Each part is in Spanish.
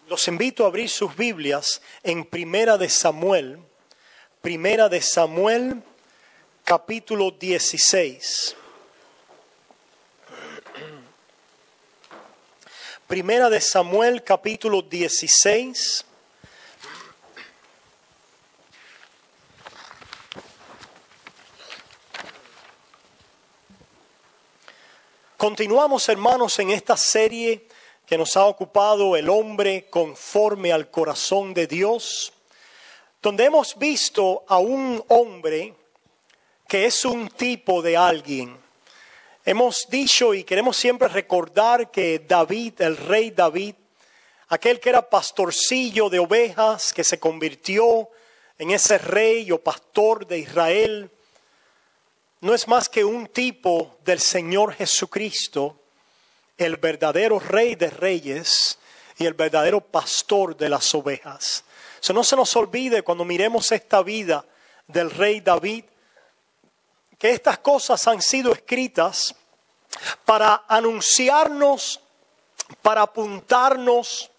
Los invito a abrir sus Biblias en Primera de Samuel capítulo 16. Primera de Samuel capítulo 16. Continuamos, hermanos, en esta serie que nos ha ocupado el hombre conforme al corazón de Dios, donde hemos visto a un hombre que es un tipo de alguien. Hemos dicho y queremos siempre recordar que David, el rey David, aquel que era pastorcillo de ovejas, que se convirtió en ese rey o pastor de Israel, no es más que un tipo del Señor Jesucristo, el verdadero Rey de Reyes y el verdadero pastor de las ovejas. No se nos olvide cuando miremos esta vida del Rey David, que estas cosas han sido escritas para anunciarnos, para apuntarnos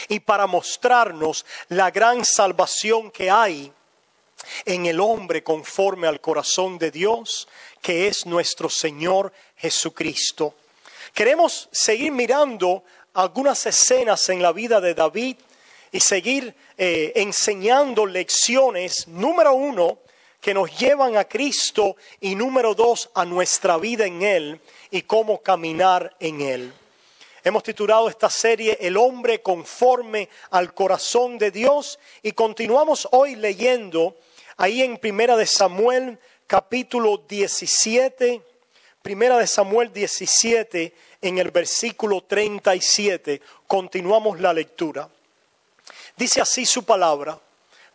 y para mostrarnos la gran salvación que hay en el hombre conforme al corazón de Dios, que es nuestro Señor Jesucristo. Queremos seguir mirando algunas escenas en la vida de David y seguir enseñando lecciones, número 1, que nos llevan a Cristo, y número 2, a nuestra vida en Él y cómo caminar en Él. Hemos titulado esta serie El hombre conforme al corazón de Dios, y continuamos hoy leyendo ahí en Primera de Samuel capítulo 17, Primera de Samuel 17 en el versículo 37. Continuamos la lectura. Dice así su palabra,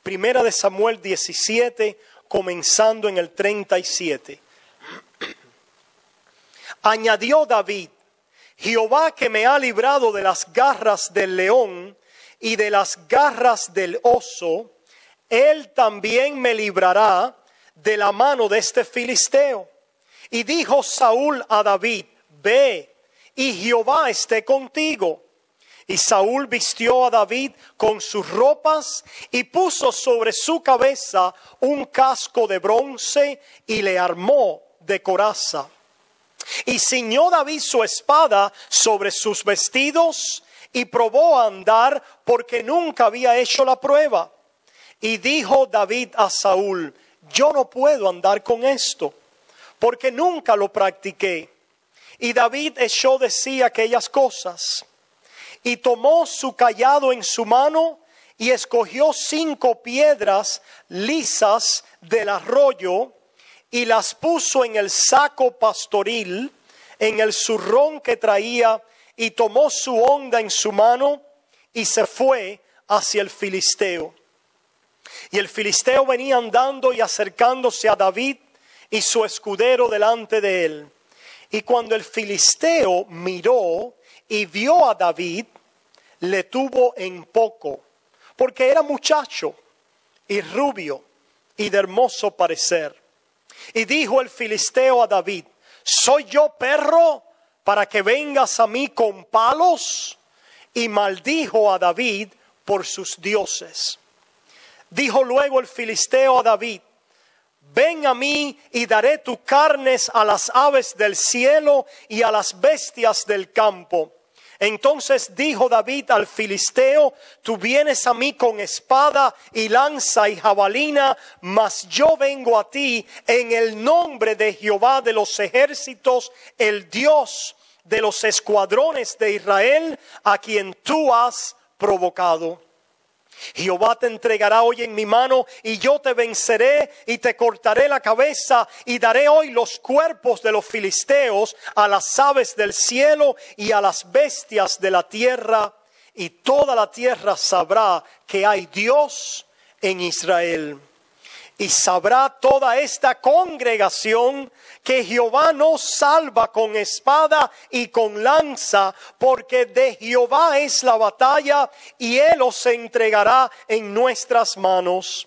Primera de Samuel 17, comenzando en el 37. Añadió David: Jehová, que me ha librado de las garras del león y de las garras del oso, Él también me librará de la mano de este filisteo. Y dijo Saúl a David: Ve, y Jehová esté contigo. Y Saúl vistió a David con sus ropas y puso sobre su cabeza un casco de bronce y le armó de coraza. Y ciñó David su espada sobre sus vestidos y probó a andar, porque nunca había hecho la prueba. Y dijo David a Saúl: Yo no puedo andar con esto, porque nunca lo practiqué. Y David echó de sí aquellas cosas, y tomó su cayado en su mano, y escogió 5 piedras lisas del arroyo, y las puso en el saco pastoril, en el zurrón que traía, y tomó su honda en su mano, y se fue hacia el filisteo. Y el filisteo venía andando y acercándose a David y su escudero delante de él. Y cuando el filisteo miró y vio a David, le tuvo en poco, porque era muchacho y rubio y de hermoso parecer. Y dijo el filisteo a David: ¿Soy yo perro para que vengas a mí con palos? Y maldijo a David por sus dioses. Dijo luego el filisteo a David: Ven a mí y daré tus carnes a las aves del cielo y a las bestias del campo. Entonces dijo David al filisteo: Tú vienes a mí con espada y lanza y jabalina, mas yo vengo a ti en el nombre de Jehová de los ejércitos, el Dios de los escuadrones de Israel, a quien tú has provocado. Jehová te entregará hoy en mi mano, y yo te venceré y te cortaré la cabeza, y daré hoy los cuerpos de los filisteos a las aves del cielo y a las bestias de la tierra, y toda la tierra sabrá que hay Dios en Israel. Y sabrá toda esta congregación que Jehová nos salva con espada y con lanza, porque de Jehová es la batalla, y Él os entregará en nuestras manos.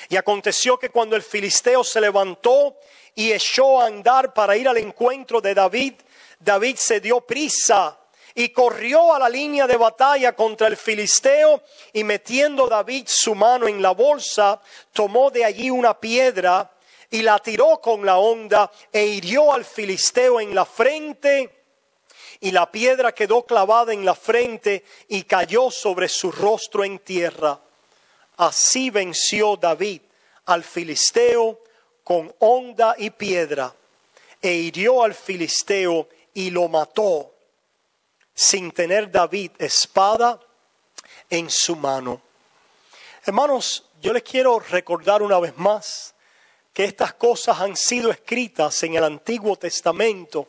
Y aconteció que cuando el filisteo se levantó y echó a andar para ir al encuentro de David, David se dio prisa y corrió a la línea de batalla contra el filisteo, y metiendo David su mano en la bolsa, tomó de allí una piedra y la tiró con la honda e hirió al filisteo en la frente, y la piedra quedó clavada en la frente y cayó sobre su rostro en tierra. Así venció David al filisteo con honda y piedra, e hirió al filisteo y lo mató, sin tener David espada en su mano. Hermanos, yo les quiero recordar una vez más que estas cosas han sido escritas en el Antiguo Testamento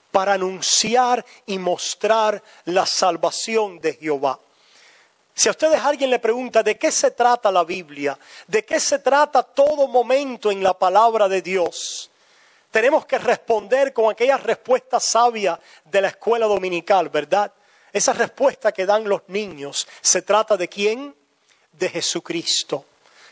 para anunciar y mostrar la salvación de Jehová. Si a ustedes alguien le pregunta de qué se trata la Biblia, de qué se trata todo momento en la palabra de Dios, tenemos que responder con aquella respuesta sabia de la escuela dominical, ¿verdad? Esa respuesta que dan los niños. ¿Se trata de quién? De Jesucristo.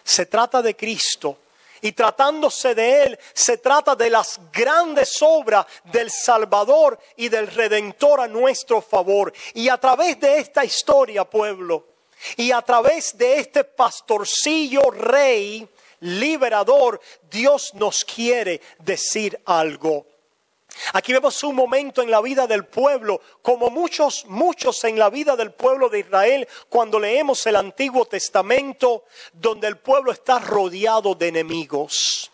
Se trata de Cristo. Y tratándose de Él, se trata de las grandes obras del Salvador y del Redentor a nuestro favor. Y a través de esta historia, pueblo, y a través de este pastorcillo rey liberador, Dios nos quiere decir algo. Aquí vemos un momento en la vida del pueblo, como muchos en la vida del pueblo de Israel, cuando leemos el Antiguo Testamento, donde el pueblo está rodeado de enemigos.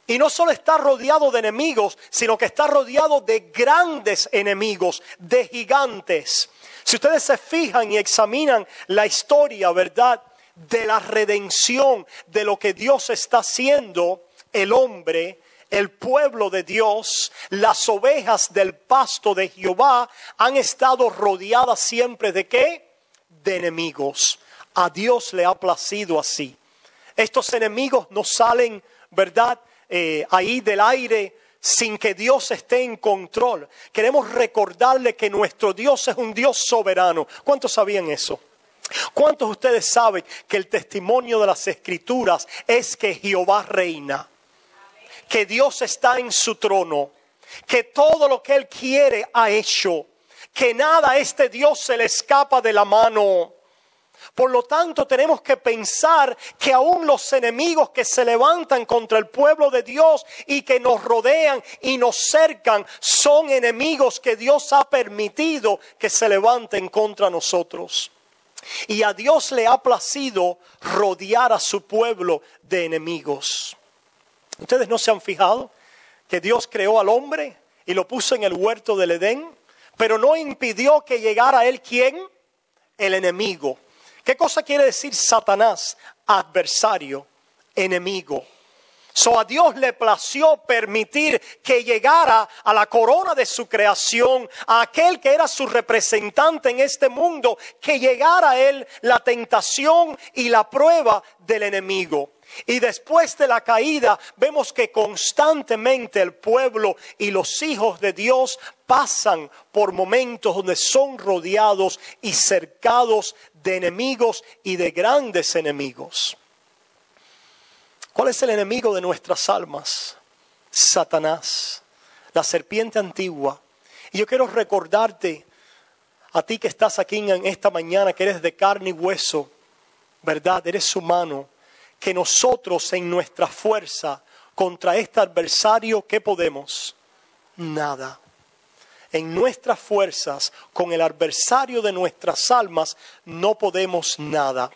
Y no solo está rodeado de enemigos, sino que está rodeado de grandes enemigos, de gigantes. Si ustedes se fijan y examinan la historia, ¿verdad?, de la redención, de lo que Dios está haciendo, el hombre, el pueblo de Dios, las ovejas del pasto de Jehová han estado rodeadas siempre ¿de qué? De enemigos. A Dios le ha placido así. Estos enemigos no salen, ¿verdad?, ahí del aire sin que Dios esté en control. Queremos recordarle que nuestro Dios es un Dios soberano. ¿Cuántos sabían eso? ¿Cuántos de ustedes saben que el testimonio de las Escrituras es que Jehová reina? Que Dios está en su trono, que todo lo que Él quiere ha hecho, que nada a este Dios se le escapa de la mano. Por lo tanto, tenemos que pensar que aún los enemigos que se levantan contra el pueblo de Dios y que nos rodean y nos cercan, son enemigos que Dios ha permitido que se levanten contra nosotros. Y a Dios le ha placido rodear a su pueblo de enemigos. ¿Ustedes no se han fijado que Dios creó al hombre y lo puso en el huerto del Edén? Pero no impidió que llegara a él, ¿quién? El enemigo. ¿Qué cosa quiere decir Satanás? Adversario, enemigo. A Dios le plació permitir que llegara a la corona de su creación, a aquel que era su representante en este mundo, que llegara a él la tentación y la prueba del enemigo. Y después de la caída vemos que constantemente el pueblo y los hijos de Dios pasan por momentos donde son rodeados y cercados de enemigos y de grandes enemigos. ¿Cuál es el enemigo de nuestras almas? Satanás, la serpiente antigua. Y yo quiero recordarte a ti que estás aquí en esta mañana, que eres de carne y hueso, ¿verdad? Eres humano. Que nosotros en nuestra fuerza contra este adversario, ¿qué podemos? Nada. En nuestras fuerzas con el adversario de nuestras almas no podemos nada.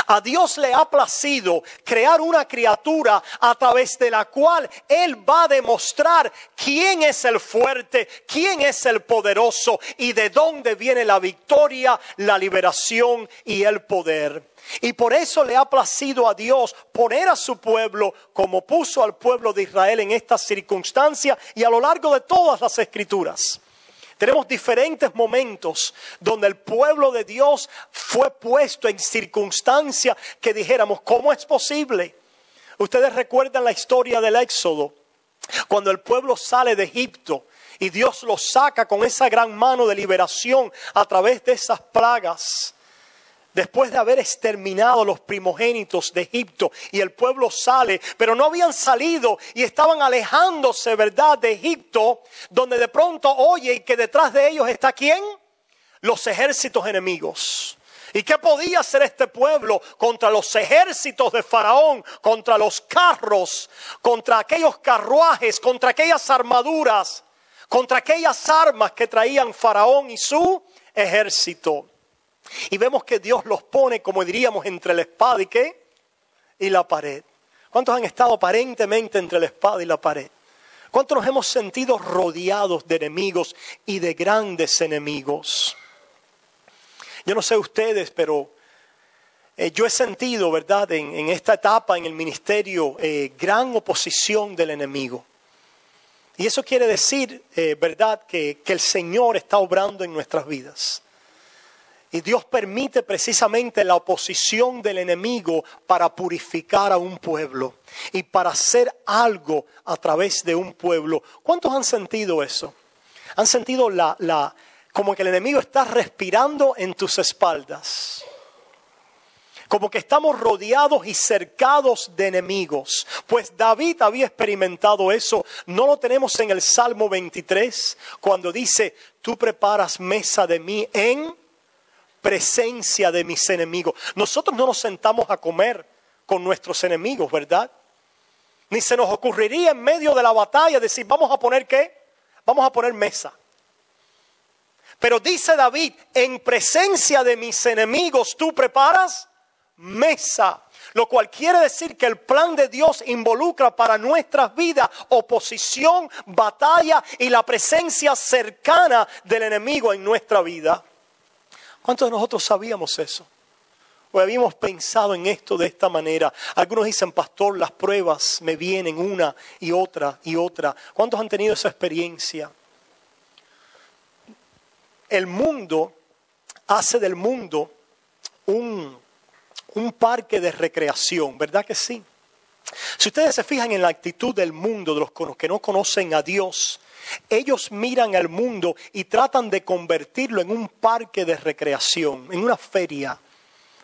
A Dios le ha placido crear una criatura a través de la cual Él va a demostrar quién es el fuerte, quién es el poderoso y de dónde viene la victoria, la liberación y el poder. Y por eso le ha placido a Dios poner a su pueblo como puso al pueblo de Israel en esta circunstancia y a lo largo de todas las Escrituras. Tenemos diferentes momentos donde el pueblo de Dios fue puesto en circunstancia que dijéramos, ¿cómo es posible? Ustedes recuerdan la historia del Éxodo, cuando el pueblo sale de Egipto y Dios los saca con esa gran mano de liberación a través de esas plagas. Después de haber exterminado los primogénitos de Egipto y el pueblo sale, pero no habían salido y estaban alejándose, ¿verdad?, de Egipto, donde de pronto oye y que detrás de ellos está ¿quién? Los ejércitos enemigos. ¿Y qué podía hacer este pueblo contra los ejércitos de Faraón, contra los carros, contra aquellos carruajes, contra aquellas armaduras, contra aquellas armas que traían Faraón y su ejército? Y vemos que Dios los pone, como diríamos, entre la espada y ¿qué? Y la pared. ¿Cuántos han estado aparentemente entre la espada y la pared? ¿Cuántos nos hemos sentido rodeados de enemigos y de grandes enemigos? Yo no sé ustedes, pero yo he sentido, ¿verdad?, en esta etapa en el ministerio, gran oposición del enemigo. Y eso quiere decir, ¿verdad?, que el Señor está obrando en nuestras vidas. Y Dios permite precisamente la oposición del enemigo para purificar a un pueblo y para hacer algo a través de un pueblo. ¿Cuántos han sentido eso? ¿Han sentido como que el enemigo está respirando en tus espaldas? Como que estamos rodeados y cercados de enemigos. Pues David había experimentado eso. No lo tenemos en el Salmo 23, cuando dice: tú preparas mesa de mí en presencia de mis enemigos. Nosotros no nos sentamos a comer con nuestros enemigos, ¿verdad? Ni se nos ocurriría en medio de la batalla decir: vamos a poner ¿qué? Vamos a poner mesa. Pero dice David: en presencia de mis enemigos tú preparas mesa. Lo cual quiere decir que el plan de Dios involucra para nuestras vidas oposición, batalla y la presencia cercana del enemigo en nuestra vida. ¿Cuántos de nosotros sabíamos eso? ¿O habíamos pensado en esto de esta manera? Algunos dicen: pastor, las pruebas me vienen una y otra y otra. ¿Cuántos han tenido esa experiencia? El mundo hace del mundo un parque de recreación, ¿verdad que sí? Si ustedes se fijan en la actitud del mundo, de los que no conocen a Dios, ellos miran al mundo y tratan de convertirlo en un parque de recreación, en una feria.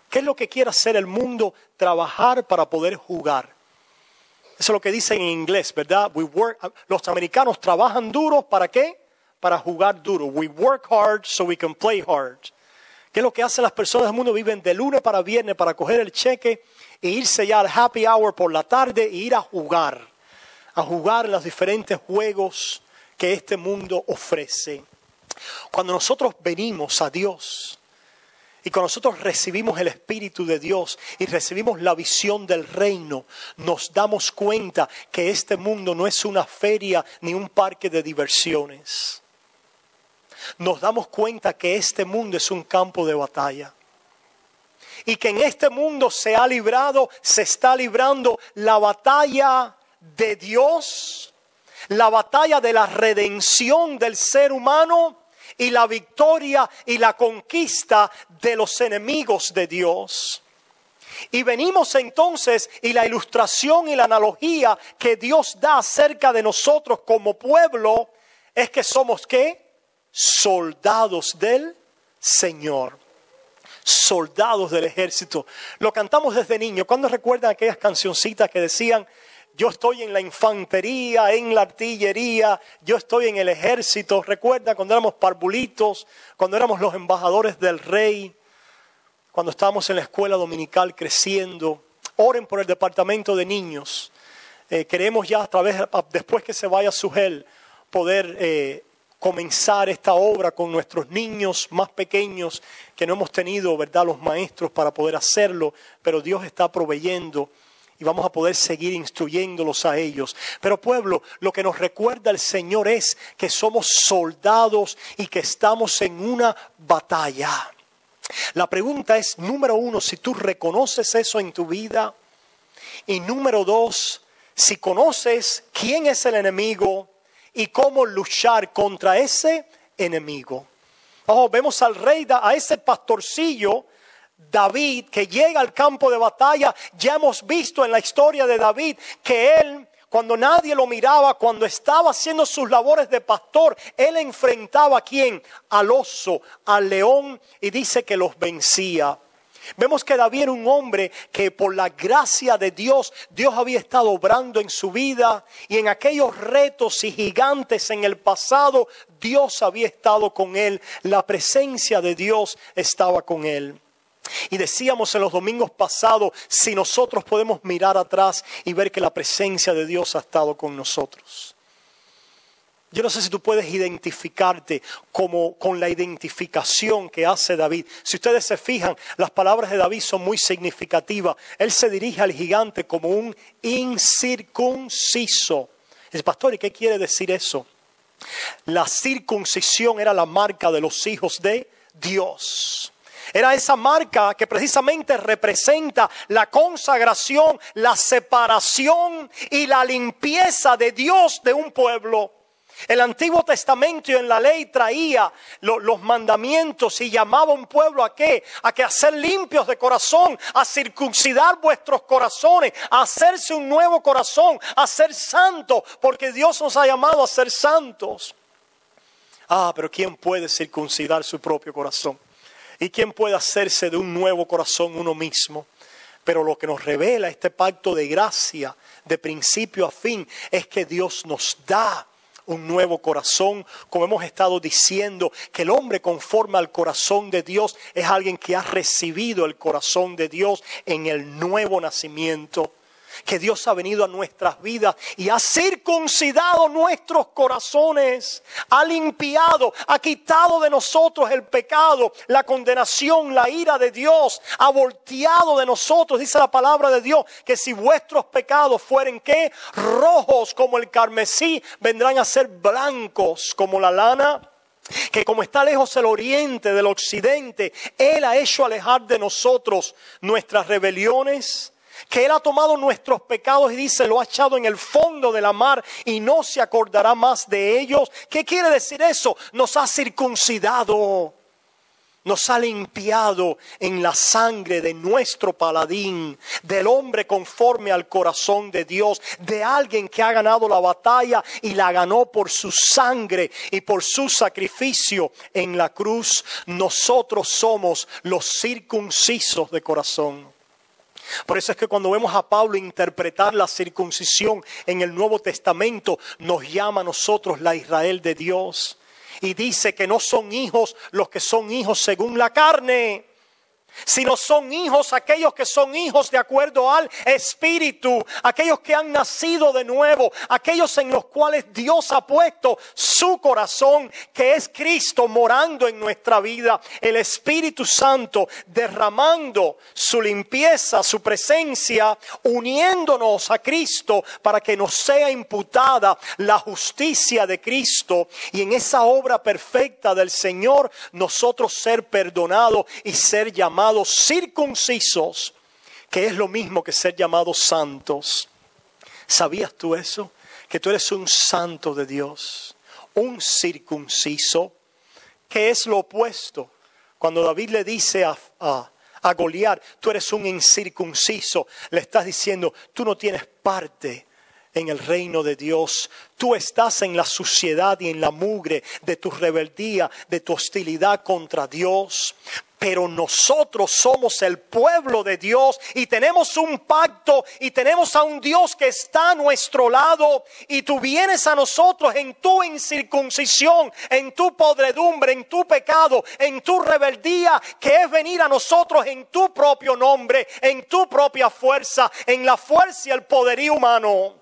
¿Qué es lo que quiere hacer el mundo? Trabajar para poder jugar. Eso es lo que dicen en inglés, ¿verdad? Los americanos trabajan duro, ¿para qué? Para jugar duro. We work hard so we can play hard. ¿Qué es lo que hacen las personas del mundo? Viven de lunes para viernes para coger el cheque e irse ya al happy hour por la tarde e ir a jugar en los diferentes juegos que este mundo ofrece. Cuando nosotros venimos a Dios y cuando nosotros recibimos el Espíritu de Dios y recibimos la visión del reino, nos damos cuenta que este mundo no es una feria ni un parque de diversiones. Nos damos cuenta que este mundo es un campo de batalla. Y que en este mundo se está librando la batalla de Dios, la batalla de la redención del ser humano y la victoria y la conquista de los enemigos de Dios. Y venimos entonces, y la ilustración y la analogía que Dios da acerca de nosotros como pueblo es que somos ¿qué? Soldados del Señor. Soldados del ejército. Lo cantamos desde niño. ¿Cuándo recuerdan aquellas cancioncitas que decían: yo estoy en la infantería, en la artillería, yo estoy en el ejército? ¿Recuerdan cuando éramos parvulitos, cuando éramos los embajadores del rey, cuando estábamos en la escuela dominical creciendo? Oren por el departamento de niños. Queremos ya después que se vaya Sugel, poder comenzar esta obra con nuestros niños más pequeños que no hemos tenido, ¿verdad?, los maestros para poder hacerlo, pero Dios está proveyendo y vamos a poder seguir instruyéndolos a ellos. Pero pueblo, lo que nos recuerda el Señor es que somos soldados y que estamos en una batalla. La pregunta es, número uno, si tú reconoces eso en tu vida, y número dos, si conoces quién es el enemigo y cómo luchar contra ese enemigo. Vemos al rey, a ese pastorcillo David, que llega al campo de batalla. Ya hemos visto en la historia de David que él, cuando nadie lo miraba, cuando estaba haciendo sus labores de pastor, él enfrentaba ¿a quién? Al oso, al león, y dice que los vencía. Vemos que David era un hombre que por la gracia de Dios, Dios había estado obrando en su vida, y en aquellos retos y gigantes en el pasado, Dios había estado con él. La presencia de Dios estaba con él. Y decíamos en los domingos pasados, si nosotros podemos mirar atrás y ver que la presencia de Dios ha estado con nosotros. Yo no sé si tú puedes identificarte con la identificación que hace David. Si ustedes se fijan, las palabras de David son muy significativas. Él se dirige al gigante como un incircunciso. Dice, pastor, ¿y qué quiere decir eso? La circuncisión era la marca de los hijos de Dios. Era esa marca que precisamente representa la consagración, la separación y la limpieza de Dios de un pueblo. El Antiguo Testamento en la ley traía los mandamientos y llamaba a un pueblo ¿a qué? A que a ser limpios de corazón, a circuncidar vuestros corazones, a hacerse un nuevo corazón, a ser santos, porque Dios nos ha llamado a ser santos. Pero ¿quién puede circuncidar su propio corazón? ¿Y quién puede hacerse de un nuevo corazón uno mismo? Pero lo que nos revela este pacto de gracia, de principio a fin, es que Dios nos da un nuevo corazón. Como hemos estado diciendo, que el hombre conforme al corazón de Dios es alguien que ha recibido el corazón de Dios en el nuevo nacimiento. Que Dios ha venido a nuestras vidas y ha circuncidado nuestros corazones, ha limpiado, ha quitado de nosotros el pecado, la condenación, la ira de Dios, ha volteado de nosotros, dice la palabra de Dios, que si vuestros pecados fueren ¿qué? Rojos como el carmesí, vendrán a ser blancos como la lana. Que como está lejos el oriente del occidente, Él ha hecho alejar de nosotros nuestras rebeliones. Que Él ha tomado nuestros pecados y dice, lo ha echado en el fondo de la mar y no se acordará más de ellos. ¿Qué quiere decir eso? Nos ha circuncidado, nos ha limpiado en la sangre de nuestro paladín, del hombre conforme al corazón de Dios, de alguien que ha ganado la batalla y la ganó por su sangre y por su sacrificio en la cruz. Nosotros somos los circuncisos de corazón. Por eso es que cuando vemos a Pablo interpretar la circuncisión en el Nuevo Testamento, nos llama a nosotros la Israel de Dios. Y dice que no son hijos los que son hijos según la carne, sino son hijos aquellos que son hijos de acuerdo al Espíritu, aquellos que han nacido de nuevo, aquellos en los cuales Dios ha puesto su corazón, que es Cristo morando en nuestra vida, el Espíritu Santo derramando su limpieza, su presencia, uniéndonos a Cristo para que nos sea imputada la justicia de Cristo, y en esa obra perfecta del Señor nosotros ser perdonados y ser llamados circuncisos, que es lo mismo que ser llamados santos. ¿Sabías tú eso? Que tú eres un santo de Dios, un circunciso, que es lo opuesto. Cuando David le dice a Goliat, tú eres un incircunciso, le estás diciendo, tú no tienes parte en el reino de Dios. Tú estás en la suciedad y en la mugre de tu rebeldía, de tu hostilidad contra Dios. Pero nosotros somos el pueblo de Dios y tenemos un pacto y tenemos a un Dios que está a nuestro lado, y tú vienes a nosotros en tu incircuncisión, en tu podredumbre, en tu pecado, en tu rebeldía, que es venir a nosotros en tu propio nombre, en tu propia fuerza, en la fuerza y el poderío humano.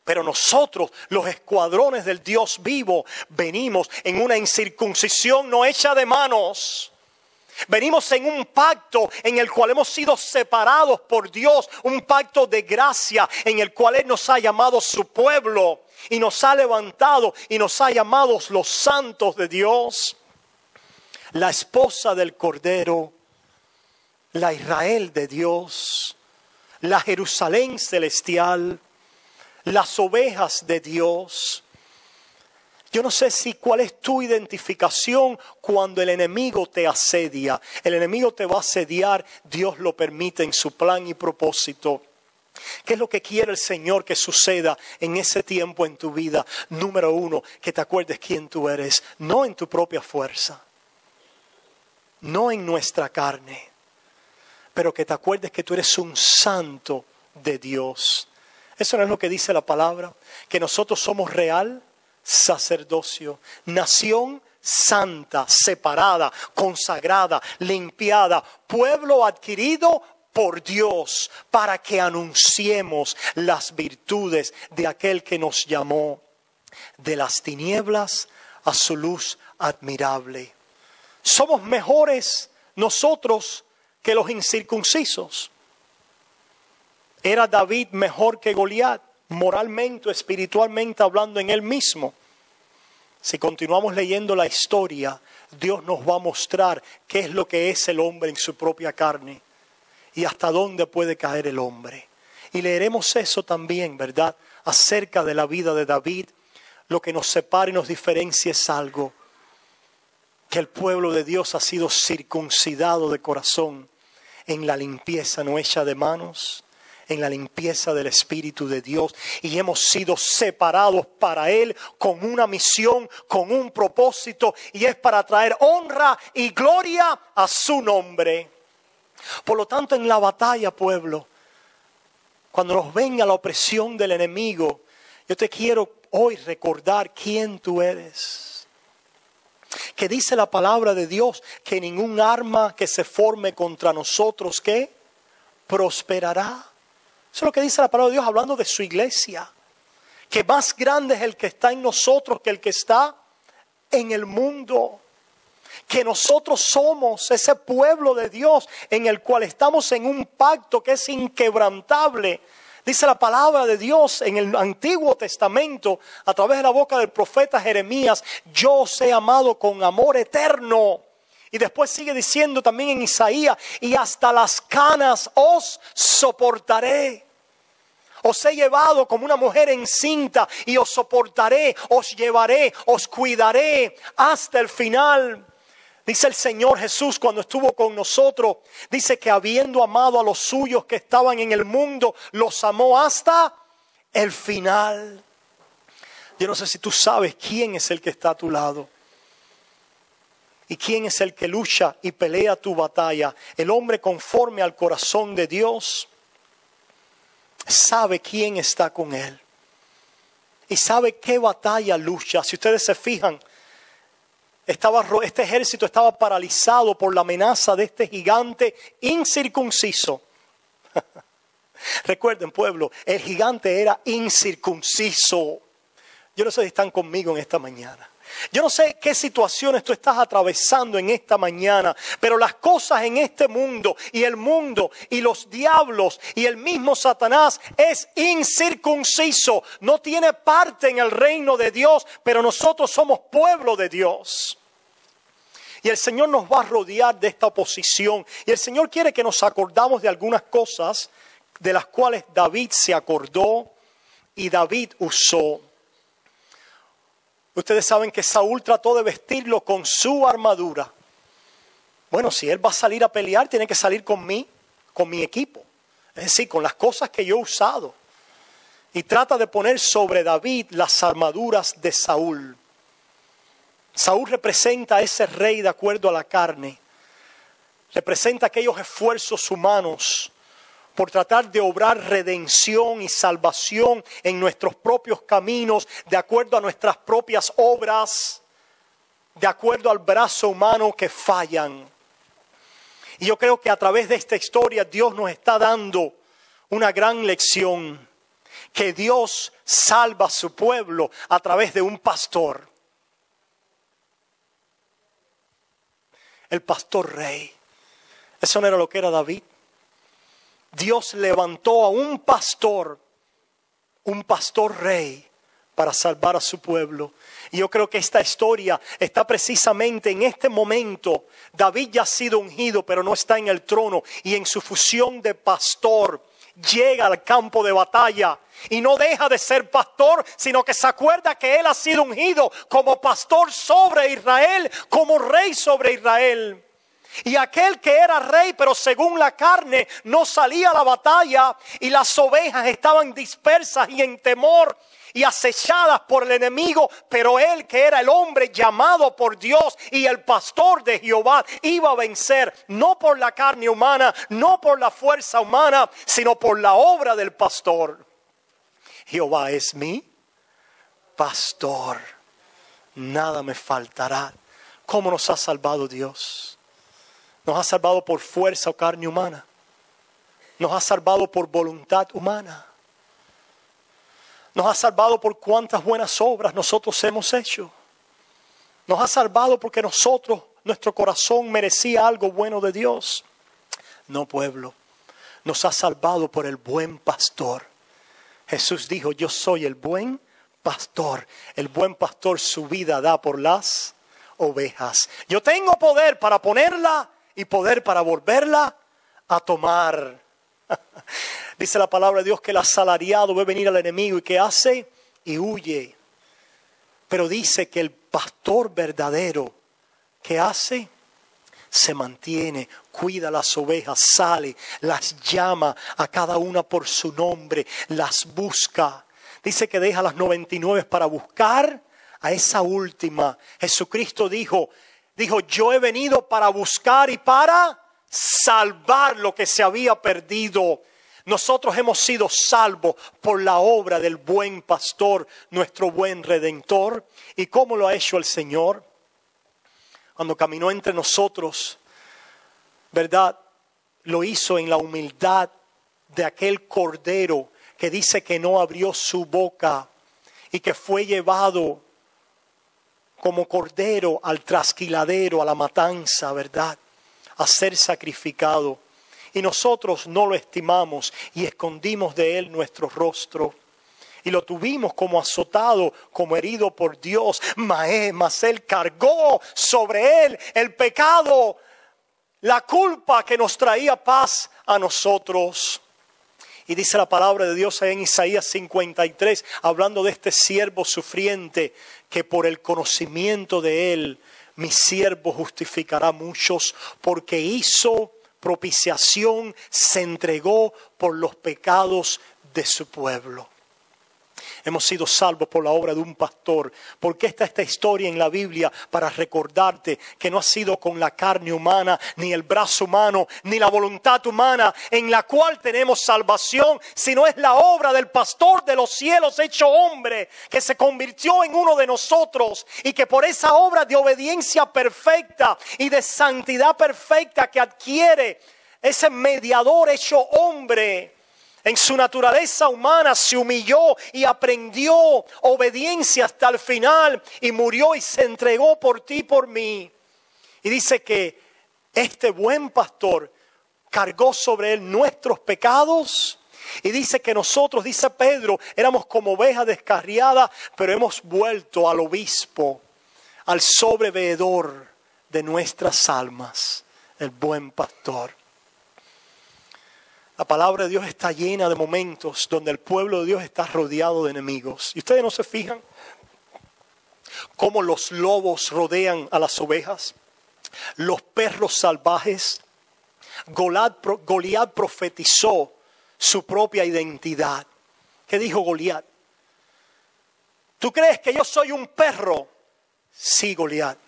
Pero nosotros, los escuadrones del Dios vivo, venimos en una incircuncisión no hecha de manos. Venimos en un pacto en el cual hemos sido separados por Dios, un pacto de gracia en el cual Él nos ha llamado su pueblo y nos ha levantado y nos ha llamado los santos de Dios, la esposa del Cordero, la Israel de Dios, la Jerusalén celestial, las ovejas de Dios. Yo no sé cuál es tu identificación cuando el enemigo te asedia. El enemigo te va a asediar, Dios lo permite en su plan y propósito. ¿Qué es lo que quiere el Señor que suceda en ese tiempo en tu vida? Número uno, que te acuerdes quién tú eres, no en tu propia fuerza, no en nuestra carne, pero que te acuerdes que tú eres un santo de Dios. Eso no es lo que dice la palabra, que nosotros somos real sacerdocio, nación santa, separada, consagrada, limpiada, pueblo adquirido por Dios, para que anunciemos las virtudes de aquel que nos llamó de las tinieblas a su luz admirable. Somos mejores nosotros que los incircuncisos. ¿Era David mejor que Goliat? Moralmente, espiritualmente hablando en él mismo. Si continuamos leyendo la historia, Dios nos va a mostrar qué es lo que es el hombre en su propia carne y hasta dónde puede caer el hombre. Y leeremos eso también, ¿verdad? Acerca de la vida de David. Lo que nos separa y nos diferencia es algo: que el pueblo de Dios ha sido circuncidado de corazón en la limpieza no hecha de manos, en la limpieza del Espíritu de Dios, y hemos sido separados para Él con una misión, con un propósito, y es para traer honra y gloria a su nombre. Por lo tanto, en la batalla, pueblo, cuando nos venga la opresión del enemigo, yo te quiero hoy recordar quién tú eres. Que dice la palabra de Dios que ningún arma que se forme contra nosotros, ¿qué? Prosperará. Eso es lo que dice la palabra de Dios hablando de su iglesia. Que más grande es el que está en nosotros que el que está en el mundo. Que nosotros somos ese pueblo de Dios en el cual estamos en un pacto que es inquebrantable. Dice la palabra de Dios en el Antiguo Testamento, a través de la boca del profeta Jeremías: yo os he amado con amor eterno. Y después sigue diciendo también en Isaías: y hasta las canas os soportaré. Os he llevado como una mujer encinta y os soportaré, os llevaré, os cuidaré hasta el final. Dice el Señor Jesús cuando estuvo con nosotros, dice que habiendo amado a los suyos que estaban en el mundo, los amó hasta el final. Yo no sé si tú sabes quién es el que está a tu lado. ¿Y quién es el que lucha y pelea tu batalla? El hombre conforme al corazón de Dios sabe quién está con él. Y sabe qué batalla lucha. Si ustedes se fijan, este ejército estaba paralizado por la amenaza de este gigante incircunciso. Recuerden, pueblo, el gigante era incircunciso. Yo no sé si están conmigo en esta mañana. Yo no sé qué situaciones tú estás atravesando en esta mañana, pero las cosas en este mundo y los diablos y el mismo Satanás es incircunciso. No tiene parte en el reino de Dios, pero nosotros somos pueblo de Dios. Y el Señor nos va a rodear de esta oposición. Y el Señor quiere que nos acordamos de algunas cosas de las cuales David se acordó y David usó. Ustedes saben que Saúl trató de vestirlo con su armadura. Bueno, si él va a salir a pelear, tiene que salir con mi equipo. Es decir, con las cosas que yo he usado. Y trata de poner sobre David las armaduras de Saúl. Saúl representa a ese rey de acuerdo a la carne. Representa aquellos esfuerzos humanos por tratar de obrar redención y salvación en nuestros propios caminos, de acuerdo a nuestras propias obras, de acuerdo al brazo humano que fallan. Y yo creo que a través de esta historia Dios nos está dando una gran lección, que Dios salva a su pueblo a través de un pastor. El pastor rey. Eso no era lo que era David. Dios levantó a un pastor rey para salvar a su pueblo. Y yo creo que esta historia está precisamente en este momento. David ya ha sido ungido, pero no está en el trono. Y en su función de pastor llega al campo de batalla. Y no deja de ser pastor, sino que se acuerda que él ha sido ungido como pastor sobre Israel, como rey sobre Israel. Y aquel que era rey, pero según la carne, no salía a la batalla, y las ovejas estaban dispersas y en temor y acechadas por el enemigo. Pero él, que era el hombre llamado por Dios y el pastor de Jehová, iba a vencer, no por la carne humana, no por la fuerza humana, sino por la obra del pastor. Jehová es mi pastor, nada me faltará. ¿Cómo nos ha salvado Dios? Nos ha salvado por fuerza o carne humana. Nos ha salvado por voluntad humana. Nos ha salvado por cuántas buenas obras nosotros hemos hecho. Nos ha salvado porque nuestro corazón merecía algo bueno de Dios. No, pueblo. Nos ha salvado por el buen pastor. Jesús dijo, yo soy el buen pastor. El buen pastor su vida da por las ovejas. Yo tengo poder para ponerla y poder para volverla a tomar. Dice la palabra de Dios que el asalariado ve venir al enemigo y ¿qué hace? Y huye. Pero dice que el pastor verdadero, ¿qué hace? Se mantiene, cuida las ovejas, sale, las llama a cada una por su nombre, las busca. Dice que deja las 99 para buscar a esa última. Jesucristo dijo, yo he venido para buscar y para salvar lo que se había perdido. Nosotros hemos sido salvos por la obra del buen pastor, nuestro buen redentor. ¿Y cómo lo ha hecho el Señor? Cuando caminó entre nosotros, ¿verdad? Lo hizo en la humildad de aquel cordero que dice que no abrió su boca y que fue llevado como cordero al trasquiladero, a la matanza, ¿verdad? A ser sacrificado. Y nosotros no lo estimamos y escondimos de él nuestro rostro. Y lo tuvimos como azotado, como herido por Dios. Mas él cargó sobre él el pecado, la culpa que nos traía paz a nosotros. Y dice la palabra de Dios en Isaías 53, hablando de este siervo sufriente, que por el conocimiento de él, mi siervo justificará a muchos, porque hizo propiciación, se entregó por los pecados de su pueblo. Hemos sido salvos por la obra de un pastor. ¿Por qué está esta historia en la Biblia? Para recordarte que no ha sido con la carne humana, ni el brazo humano, ni la voluntad humana en la cual tenemos salvación, sino es la obra del pastor de los cielos hecho hombre, que se convirtió en uno de nosotros y que por esa obra de obediencia perfecta y de santidad perfecta que adquiere ese mediador hecho hombre, en su naturaleza humana se humilló y aprendió obediencia hasta el final y murió y se entregó por ti y por mí. Y dice que este buen pastor cargó sobre él nuestros pecados. Y dice que nosotros, dice Pedro, éramos como ovejas descarriadas, pero hemos vuelto al obispo, al sobreveedor de nuestras almas, el buen pastor. La palabra de Dios está llena de momentos donde el pueblo de Dios está rodeado de enemigos. ¿Y ustedes no se fijan cómo los lobos rodean a las ovejas? Los perros salvajes. Goliat profetizó su propia identidad. ¿Qué dijo Goliat? ¿Tú crees que yo soy un perro? Sí, Goliat.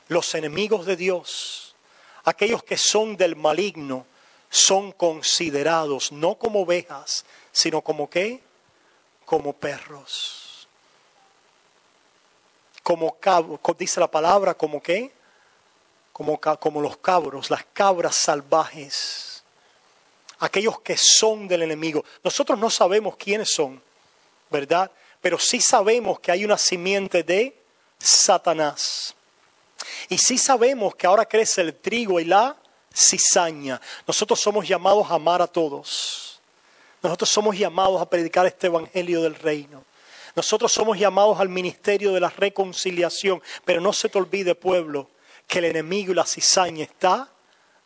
Los enemigos de Dios, aquellos que son del maligno, son considerados no como ovejas, sino como ¿qué? Como perros. Como dice la palabra, como ¿qué? Como los cabros, las cabras salvajes. Aquellos que son del enemigo. Nosotros no sabemos quiénes son, ¿verdad? Pero sí sabemos que hay una simiente de Satanás. Y sí sabemos que ahora crece el trigo y la cizaña. Nosotros somos llamados a amar a todos. Nosotros somos llamados a predicar este evangelio del reino. Nosotros somos llamados al ministerio de la reconciliación. Pero no se te olvide, pueblo, que el enemigo y la cizaña está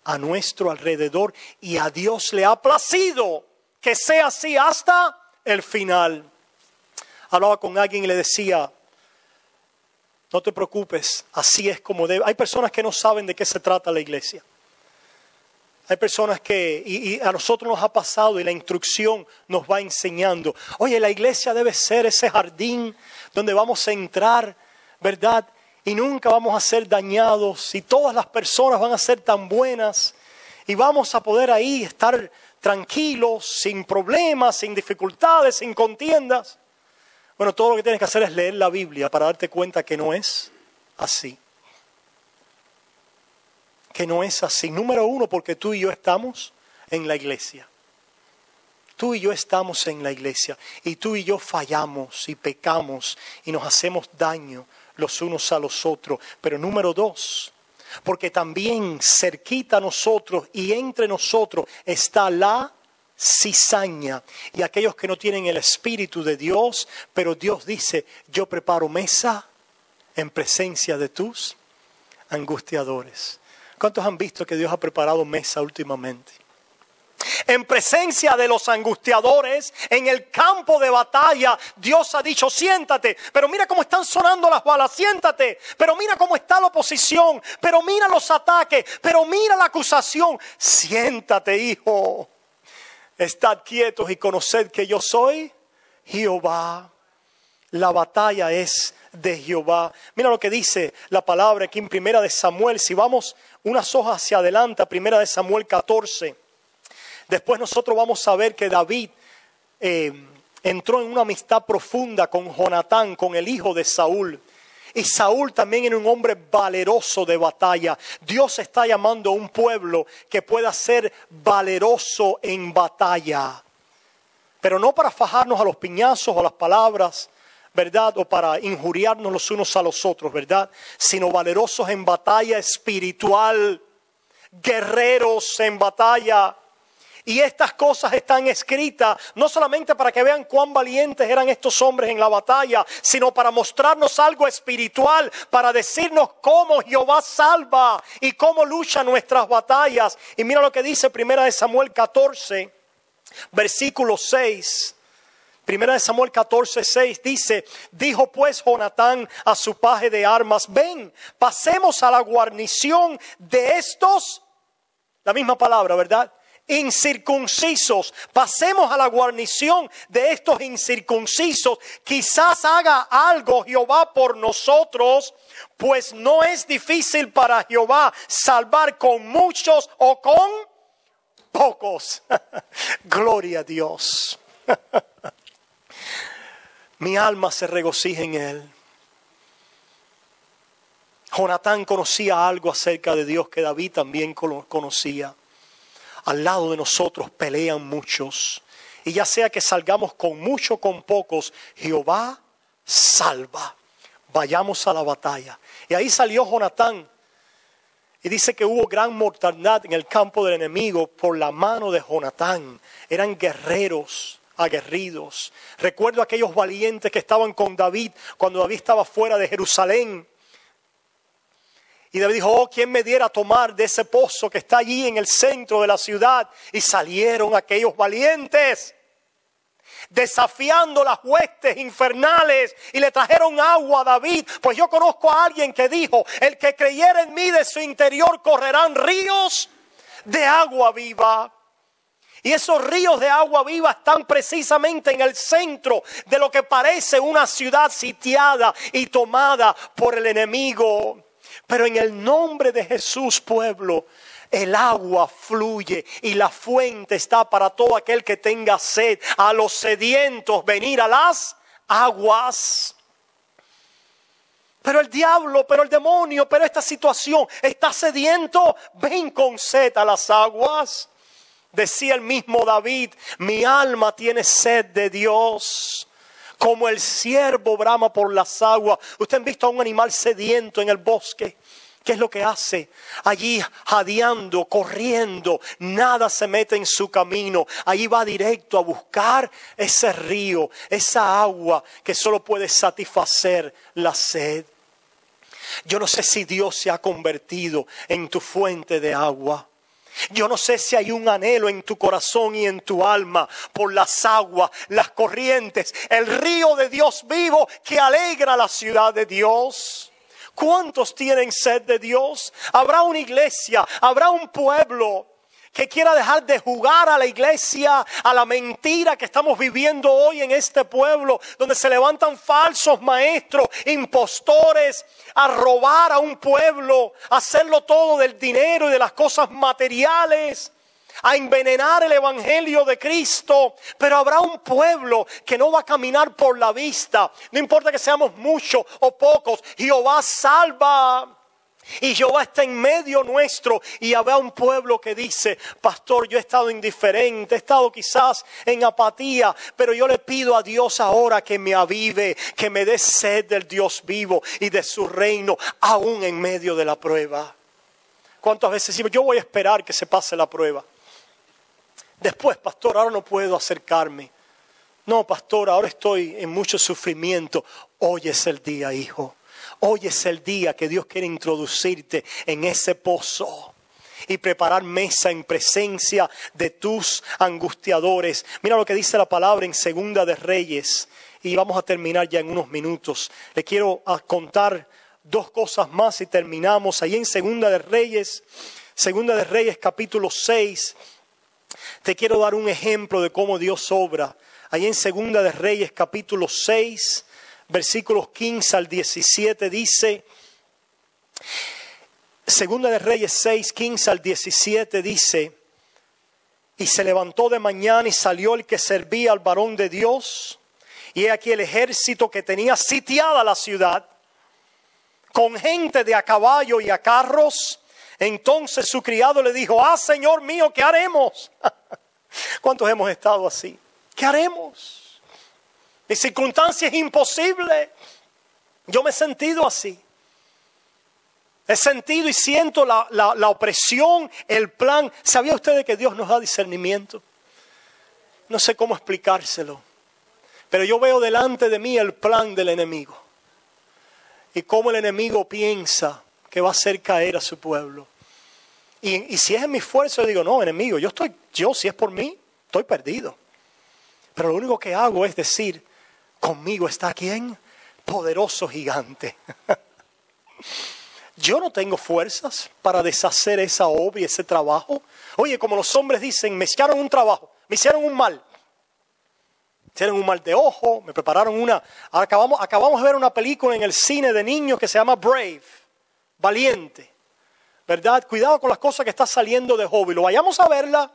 a nuestro alrededor y a Dios le ha placido que sea así hasta el final. Hablaba con alguien y le decía, No te preocupes, así es como debe. Hay personas que no saben de qué se trata la iglesia. Hay personas que, y a nosotros nos ha pasado y la instrucción nos va enseñando. Oye, la iglesia debe ser ese jardín donde vamos a entrar, ¿verdad? Y nunca vamos a ser dañados y todas las personas van a ser tan buenas y vamos a poder ahí estar tranquilos, sin problemas, sin dificultades, sin contiendas. Bueno, todo lo que tienes que hacer es leer la Biblia para darte cuenta que no es así. Que no es así. Número uno, porque tú y yo estamos en la iglesia. Tú y yo estamos en la iglesia. Y tú y yo fallamos y pecamos y nos hacemos daño los unos a los otros. Pero número dos, porque también cerquita a nosotros y entre nosotros está la cizaña y aquellos que no tienen el Espíritu de Dios, pero Dios dice, yo preparo mesa en presencia de tus angustiadores. ¿Cuántos han visto que Dios ha preparado mesa últimamente? En presencia de los angustiadores, en el campo de batalla, Dios ha dicho, siéntate. Pero mira cómo están sonando las balas, siéntate. Pero mira cómo está la oposición. Pero mira los ataques. Pero mira la acusación. Siéntate, hijo. Estad quietos y conoced que yo soy Jehová. La batalla es de Jehová. Mira lo que dice la palabra aquí en Primera de Samuel. Si vamos unas hojas hacia adelante, Primera de Samuel 14. Después nosotros vamos a ver que David entró en una amistad profunda con Jonatán, con el hijo de Saúl. Y Saúl también era un hombre valeroso de batalla. Dios está llamando a un pueblo que pueda ser valeroso en batalla. Pero no para fajarnos a los piñazos o a las palabras, ¿verdad? O para injuriarnos los unos a los otros, ¿verdad? Sino valerosos en batalla espiritual, guerreros en batalla. Y estas cosas están escritas no solamente para que vean cuán valientes eran estos hombres en la batalla, sino para mostrarnos algo espiritual, para decirnos cómo Jehová salva y cómo lucha nuestras batallas. Y mira lo que dice Primera de Samuel 14, versículo 6. Primera de Samuel 14, 6 dice, dijo pues Jonatán a su paje de armas, ven, pasemos a la guarnición de estos, la misma palabra, ¿verdad? Incircuncisos, pasemos a la guarnición de estos incircuncisos, quizás haga algo Jehová por nosotros, pues no es difícil para Jehová salvar con muchos o con pocos. Gloria a Dios. Mi alma se regocija en él. Jonatán conocía algo acerca de Dios que David también conocía. Al lado de nosotros pelean muchos. Y ya sea que salgamos con mucho o con pocos, Jehová salva. Vayamos a la batalla. Y ahí salió Jonatán. Y dice que hubo gran mortandad en el campo del enemigo por la mano de Jonatán. Eran guerreros aguerridos. Recuerdo aquellos valientes que estaban con David cuando David estaba fuera de Jerusalén. Y David dijo, oh, ¿quién me diera a tomar de ese pozo que está allí en el centro de la ciudad? Y salieron aquellos valientes, desafiando las huestes infernales, y le trajeron agua a David. Pues yo conozco a alguien que dijo, el que creyera en mí, de su interior correrán ríos de agua viva. Y esos ríos de agua viva están precisamente en el centro de lo que parece una ciudad sitiada y tomada por el enemigo. Pero en el nombre de Jesús, pueblo, el agua fluye y la fuente está para todo aquel que tenga sed. A los sedientos venir a las aguas. Pero el diablo, pero el demonio, pero esta situación, ¿está sediento? Ven con sed a las aguas. Decía el mismo David, mi alma tiene sed de Dios. Como el ciervo brama por las aguas. ¿Ustedes han visto a un animal sediento en el bosque? ¿Qué es lo que hace? Allí jadeando, corriendo, nada se mete en su camino. Allí va directo a buscar ese río, esa agua que solo puede satisfacer la sed. Yo no sé si Dios se ha convertido en tu fuente de agua. Yo no sé si hay un anhelo en tu corazón y en tu alma por las aguas, las corrientes, el río de Dios vivo que alegra la ciudad de Dios. ¿Cuántos tienen sed de Dios? Habrá una iglesia, habrá un pueblo que quiera dejar de jugar a la iglesia, a la mentira que estamos viviendo hoy en este pueblo, donde se levantan falsos maestros, impostores, a robar a un pueblo, a hacerlo todo del dinero y de las cosas materiales, a envenenar el evangelio de Cristo. Pero habrá un pueblo que no va a caminar por la vista, no importa que seamos muchos o pocos. Jehová salva. Y Jehová está en medio nuestro. Y habrá un pueblo que dice: pastor, yo he estado indiferente, he estado quizás en apatía, pero yo le pido a Dios ahora que me avive, que me dé sed del Dios vivo y de su reino, aún en medio de la prueba. ¿Cuántas veces decimos: yo voy a esperar que se pase la prueba? Después, pastor, ahora no puedo acercarme. No, pastor, ahora estoy en mucho sufrimiento. Hoy es el día, hijo. Hoy es el día que Dios quiere introducirte en ese pozo y preparar mesa en presencia de tus angustiadores. Mira lo que dice la palabra en Segunda de Reyes. Y vamos a terminar ya en unos minutos. Le quiero contar dos cosas más y terminamos. Ahí en Segunda de Reyes capítulo 6. Te quiero dar un ejemplo de cómo Dios obra. Ahí en Segunda de Reyes capítulo 6. Versículos 15 al 17 dice, Segunda de Reyes 6, 15 al 17 dice: y se levantó de mañana y salió el que servía al varón de Dios, y he aquí el ejército que tenía sitiada la ciudad, con gente de a caballo y a carros. Entonces su criado le dijo: Señor mío, ¿qué haremos? ¿Cuántos hemos estado así? ¿Qué haremos? Mi circunstancia es imposible. Yo me he sentido así. He sentido y siento la opresión, el plan. ¿Sabía usted que Dios nos da discernimiento? No sé cómo explicárselo, pero yo veo delante de mí el plan del enemigo y cómo el enemigo piensa que va a hacer caer a su pueblo. Y si es en mi esfuerzo, yo digo: no, enemigo, yo si es por mí, estoy perdido. Pero lo único que hago es decir: conmigo está ¿quién? Poderoso gigante. Yo no tengo fuerzas para deshacer esa obra y ese trabajo. Oye, como los hombres dicen: me echaron un trabajo, me hicieron un mal. Me hicieron un mal de ojo, me prepararon una... Acabamos de ver una película en el cine de niños que se llama Brave, Valiente. ¿Verdad? Cuidado con las cosas que está saliendo de Hollywood. Lo vayamos a verla.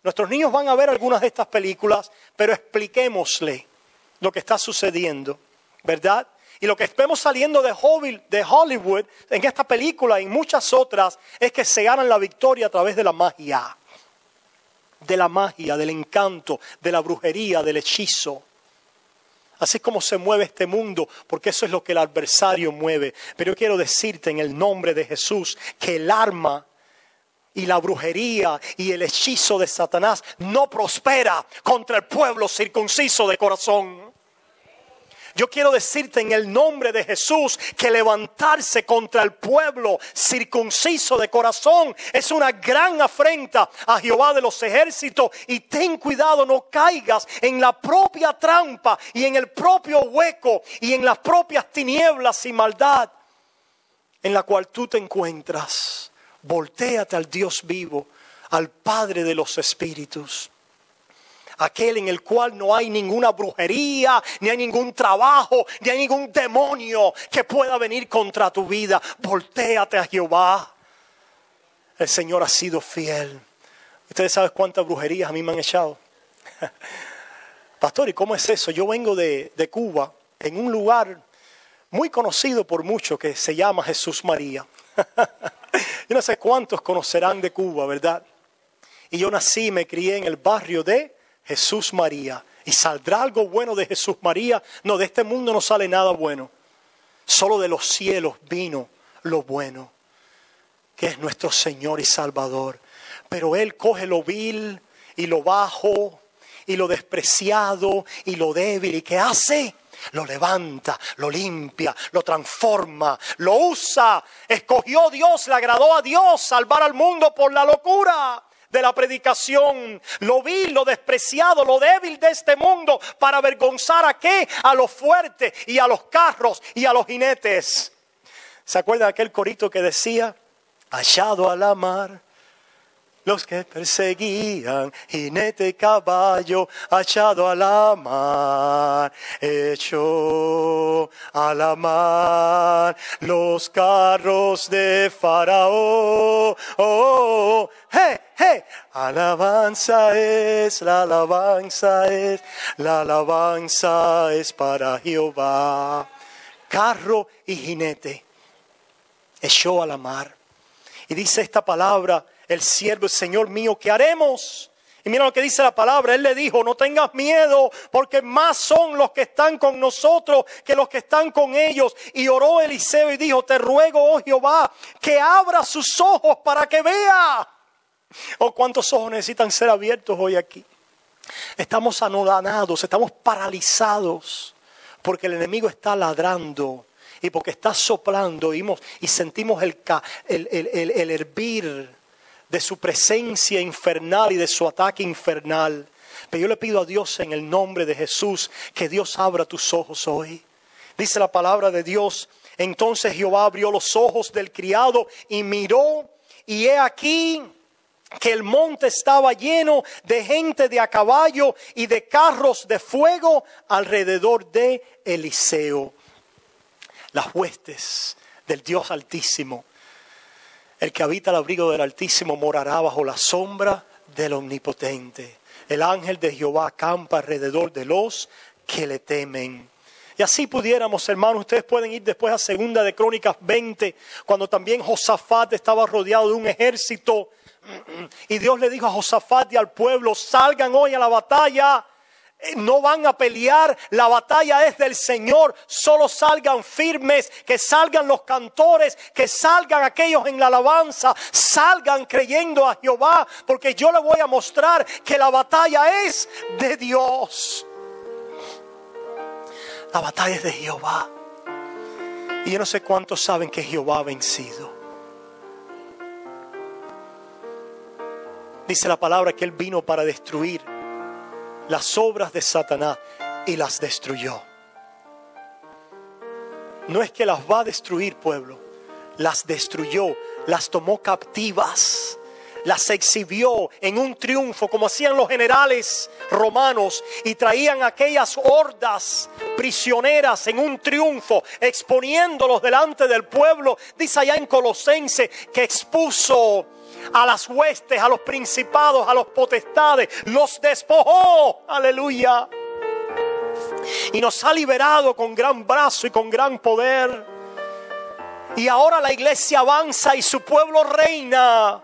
Nuestros niños van a ver algunas de estas películas, pero expliquémosle lo que está sucediendo, ¿verdad? Y lo que vemos saliendo de Hollywood en esta película y en muchas otras es que se ganan la victoria a través de la magia, del encanto, de la brujería, del hechizo. Así es como se mueve este mundo, porque eso es lo que el adversario mueve. Pero yo quiero decirte en el nombre de Jesús que el arma y la brujería y el hechizo de Satanás no prospera contra el pueblo circunciso de corazón. Yo quiero decirte en el nombre de Jesús que levantarse contra el pueblo circunciso de corazón es una gran afrenta a Jehová de los ejércitos. Y ten cuidado, no caigas en la propia trampa y en el propio hueco y en las propias tinieblas y maldad en la cual tú te encuentras. Voltéate al Dios vivo, al Padre de los espíritus. Aquel en el cual no hay ninguna brujería, ni hay ningún trabajo, ni hay ningún demonio que pueda venir contra tu vida. Voltéate a Jehová. El Señor ha sido fiel. Ustedes saben cuántas brujerías a mí me han echado. Pastor, ¿y cómo es eso? Yo vengo de Cuba, en un lugar muy conocido por muchos que se llama Jesús María. Yo no sé cuántos conocerán de Cuba, ¿verdad? Y yo nací y me crié en el barrio de Jesús María. ¿Y saldrá algo bueno de Jesús María? No, de este mundo no sale nada bueno. Solo de los cielos vino lo bueno, que es nuestro Señor y Salvador. Pero Él coge lo vil y lo bajo y lo despreciado y lo débil. ¿Y qué hace? Lo levanta, lo limpia, lo transforma, lo usa. Escogió Dios, le agradó a Dios salvar al mundo por la locura de la predicación, lo vil, lo despreciado, lo débil de este mundo, para avergonzar ¿a qué? A los fuertes y a los carros y a los jinetes. ¿Se acuerdan de aquel corito que decía? Hallado a la mar, los que perseguían, jinete y caballo, hallado a la mar, echó a la mar los carros de Faraón. Oh, hey, hey. Alabanza es, la alabanza es, la alabanza es para Jehová. Carro y jinete echó a la mar. Y dice esta palabra, el siervo, el Señor mío, ¿qué haremos? Y mira lo que dice la palabra. Él le dijo, no tengas miedo, porque más son los que están con nosotros que los que están con ellos. Y oró Eliseo y dijo, te ruego, oh Jehová, que abra sus ojos para que vea. Oh, ¿cuántos ojos necesitan ser abiertos hoy aquí? Estamos anodanados, estamos paralizados, porque el enemigo está ladrando. Y porque está soplando y sentimos el hervir de su presencia infernal y de su ataque infernal. Pero yo le pido a Dios en el nombre de Jesús que Dios abra tus ojos hoy. Dice la palabra de Dios, entonces Jehová abrió los ojos del criado y miró, y he aquí que el monte estaba lleno de gente de a caballo y de carros de fuego alrededor de Eliseo. Las huestes del Dios Altísimo. El que habita el abrigo del Altísimo morará bajo la sombra del Omnipotente. El ángel de Jehová acampa alrededor de los que le temen. Y así pudiéramos, hermanos, ustedes pueden ir después a 2 de Crónicas 20, cuando también Josafat estaba rodeado de un ejército. Y Dios le dijo a Josafat y al pueblo, salgan hoy a la batalla. No van a pelear, la batalla es del Señor, solo salgan firmes, que salgan los cantores, que salgan aquellos en la alabanza, salgan creyendo a Jehová, porque yo les voy a mostrar que la batalla es de Dios. La batalla es de Jehová. Y yo no sé cuántos saben que Jehová ha vencido. Dice la palabra que Él vino para destruir las obras de Satanás y las destruyó. No es que las va a destruir, pueblo, las destruyó, las tomó captivas, las exhibió en un triunfo como hacían los generales romanos y traían aquellas hordas prisioneras en un triunfo, exponiéndolos delante del pueblo. Dice allá en Colosenses que expuso a las huestes, a los principados, a los potestades, los despojó, aleluya, y nos ha liberado con gran brazo y con gran poder. Y ahora la iglesia avanza y su pueblo reina.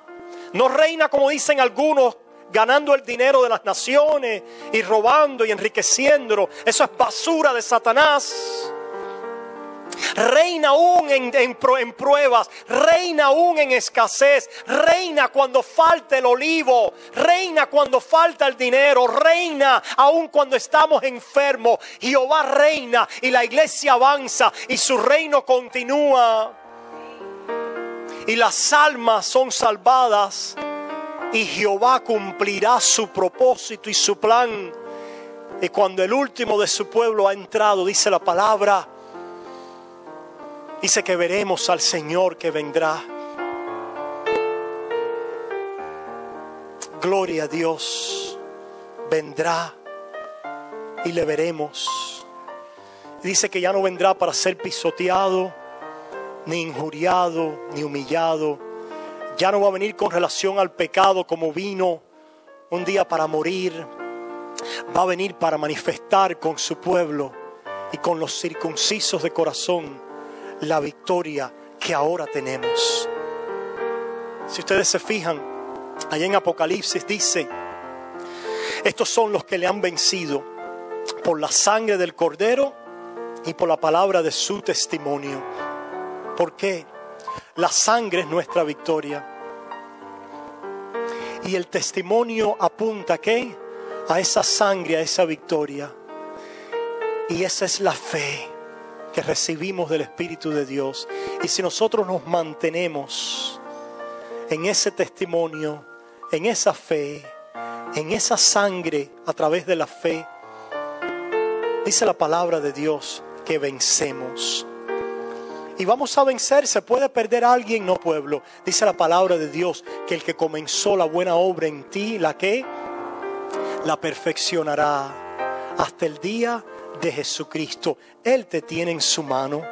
No reina como dicen algunos, ganando el dinero de las naciones y robando y enriqueciéndolo. Eso es basura de Satanás. Reina aún en pruebas, reina aún en escasez, reina cuando falta el olivo, reina cuando falta el dinero, reina aún cuando estamos enfermos. Jehová reina y la iglesia avanza y su reino continúa. Y las almas son salvadas y Jehová cumplirá su propósito y su plan. Y cuando el último de su pueblo ha entrado, dice la palabra, dice que veremos al Señor que vendrá. Gloria a Dios. Vendrá y le veremos. Dice que ya no vendrá para ser pisoteado, ni injuriado, ni humillado. Ya no va a venir con relación al pecado como vino un día para morir. Va a venir para manifestar con su pueblo y con los circuncisos de corazón la victoria que ahora tenemos. Si ustedes se fijan, allá en Apocalipsis dice, estos son los que le han vencido por la sangre del Cordero y por la palabra de su testimonio. ¿Por qué? La sangre es nuestra victoria. Y el testimonio apunta ¿a qué? A esa sangre, a esa victoria. Y esa es la fe que recibimos del Espíritu de Dios. Y si nosotros nos mantenemos en ese testimonio, en esa fe, en esa sangre a través de la fe, dice la palabra de Dios que vencemos. Y vamos a vencer. ¿Se puede perder a alguien? No, pueblo. Dice la palabra de Dios que el que comenzó la buena obra en ti, ¿la qué? La perfeccionará hasta el día de Jesucristo. Él te tiene en su mano.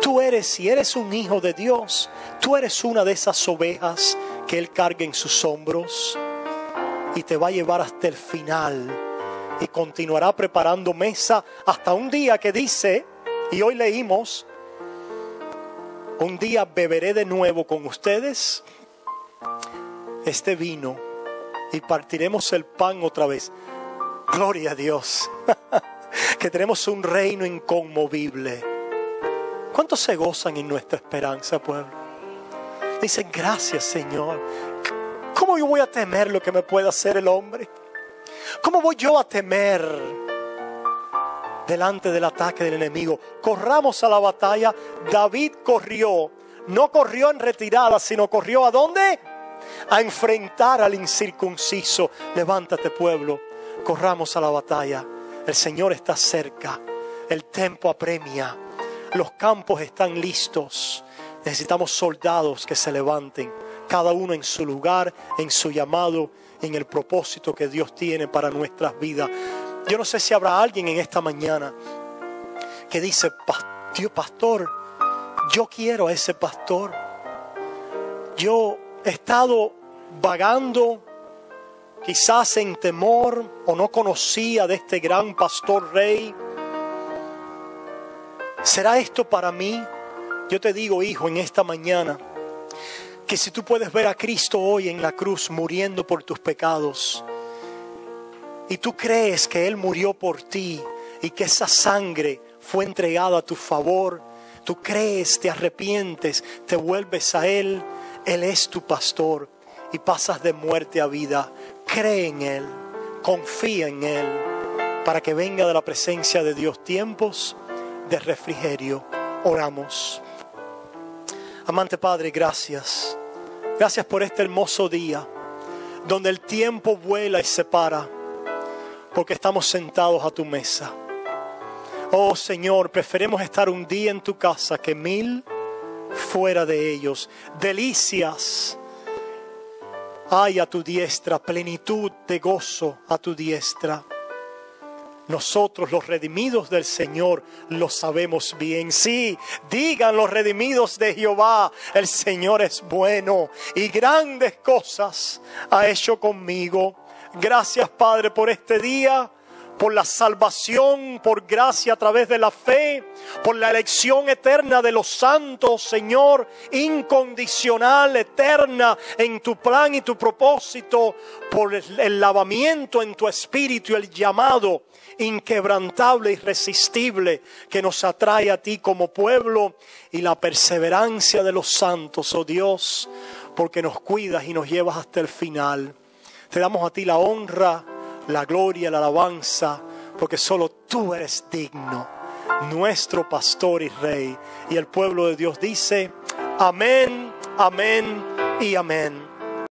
Tú eres, si eres un hijo de Dios, tú eres una de esas ovejas que Él carga en sus hombros y te va a llevar hasta el final y continuará preparando mesa hasta un día que dice, y hoy leímos, un día beberé de nuevo con ustedes este vino y partiremos el pan otra vez. Gloria a Dios, que tenemos un reino inconmovible. ¿Cuántos se gozan en nuestra esperanza, pueblo? Dicen, gracias, Señor. ¿Cómo yo voy a temer lo que me pueda hacer el hombre? ¿Cómo voy yo a temer delante del ataque del enemigo? Corramos a la batalla. David corrió, no corrió en retirada, sino corrió ¿a dónde? A enfrentar al incircunciso. Levántate, pueblo, corramos a la batalla. El Señor está cerca, el tiempo apremia, los campos están listos. Necesitamos soldados que se levanten, cada uno en su lugar, en su llamado, en el propósito que Dios tiene para nuestras vidas. Yo no sé si habrá alguien en esta mañana que dice, Dios, pastor, yo quiero a ese pastor. Yo he estado vagando, quizás en temor, o no conocía de este gran pastor rey. ¿Será esto para mí? Yo te digo, hijo, en esta mañana, que si tú puedes ver a Cristo hoy en la cruz muriendo por tus pecados, y tú crees que Él murió por ti y que esa sangre fue entregada a tu favor, tú crees, te arrepientes, te vuelves a Él, Él es tu pastor y pasas de muerte a vida. Cree en Él, confía en Él, para que venga de la presencia de Dios tiempos de refrigerio. Oramos. Amante Padre, gracias. Gracias por este hermoso día, donde el tiempo vuela y se para, porque estamos sentados a tu mesa. Oh Señor, preferimos estar un día en tu casa que 1000 fuera de ellos. Delicias hay a tu diestra, plenitud de gozo a tu diestra. Nosotros, los redimidos del Señor, lo sabemos bien. Sí, digan los redimidos de Jehová, el Señor es bueno y grandes cosas ha hecho conmigo. Gracias, Padre, por este día, por la salvación, por gracia a través de la fe, por la elección eterna de los santos, Señor, incondicional, eterna en tu plan y tu propósito, por el lavamiento en tu espíritu y el llamado inquebrantable, irresistible que nos atrae a ti como pueblo, y la perseverancia de los santos, oh Dios, porque nos cuidas y nos llevas hasta el final. Te damos a ti la honra, la gloria, la alabanza, porque solo tú eres digno, nuestro pastor y rey. Y el pueblo de Dios dice, amén, amén y amén.